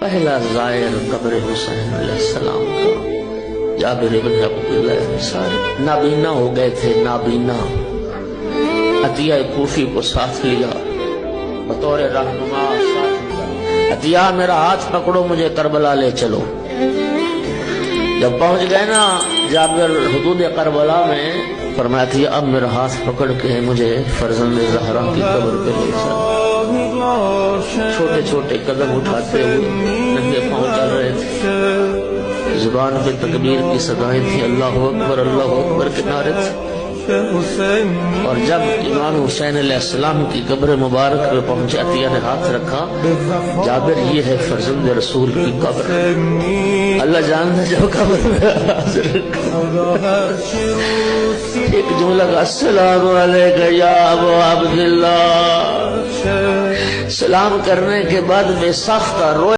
پہلا زائر قبر حسین علیہ السلام کا جابر بن عبداللہ انصاری نابینا ہو گئے تھے، نابینا۔ عطیہ کوفی کو ساتھ لیا بطور رہنما، ساتھ لیا، عطیہ میرا ہاتھ پکڑو مجھے کربلا لے چلو۔ جب پہنچ گئے نا جابر حدود کربلا میں، فرمایا عطیہ اب میرا ہاتھ پکڑ کے مجھے فرزند زہرا کی قبر پہ لے چلو۔ چھوٹے چھوٹے قدم اٹھاتے ہوئے ننگے پاؤں چل رہے تھے، زبان پہ تکبیر کی صدائیں تھیں، اللہ اکبر کے نعرے تھے۔ اور جب امام حسین علیہ السلام کی قبر مبارک پہ پہنچے، عطیہ نے ہاتھ رکھا، جابر یہ ہے فرزند رسول کی قبر، اللہ جانتا جو قبر میں حاضر۔ ایک جملہ کا السلام علیکہ یا ابو عبداللہ، سلام کرنے کے بعد میں سخت روئے۔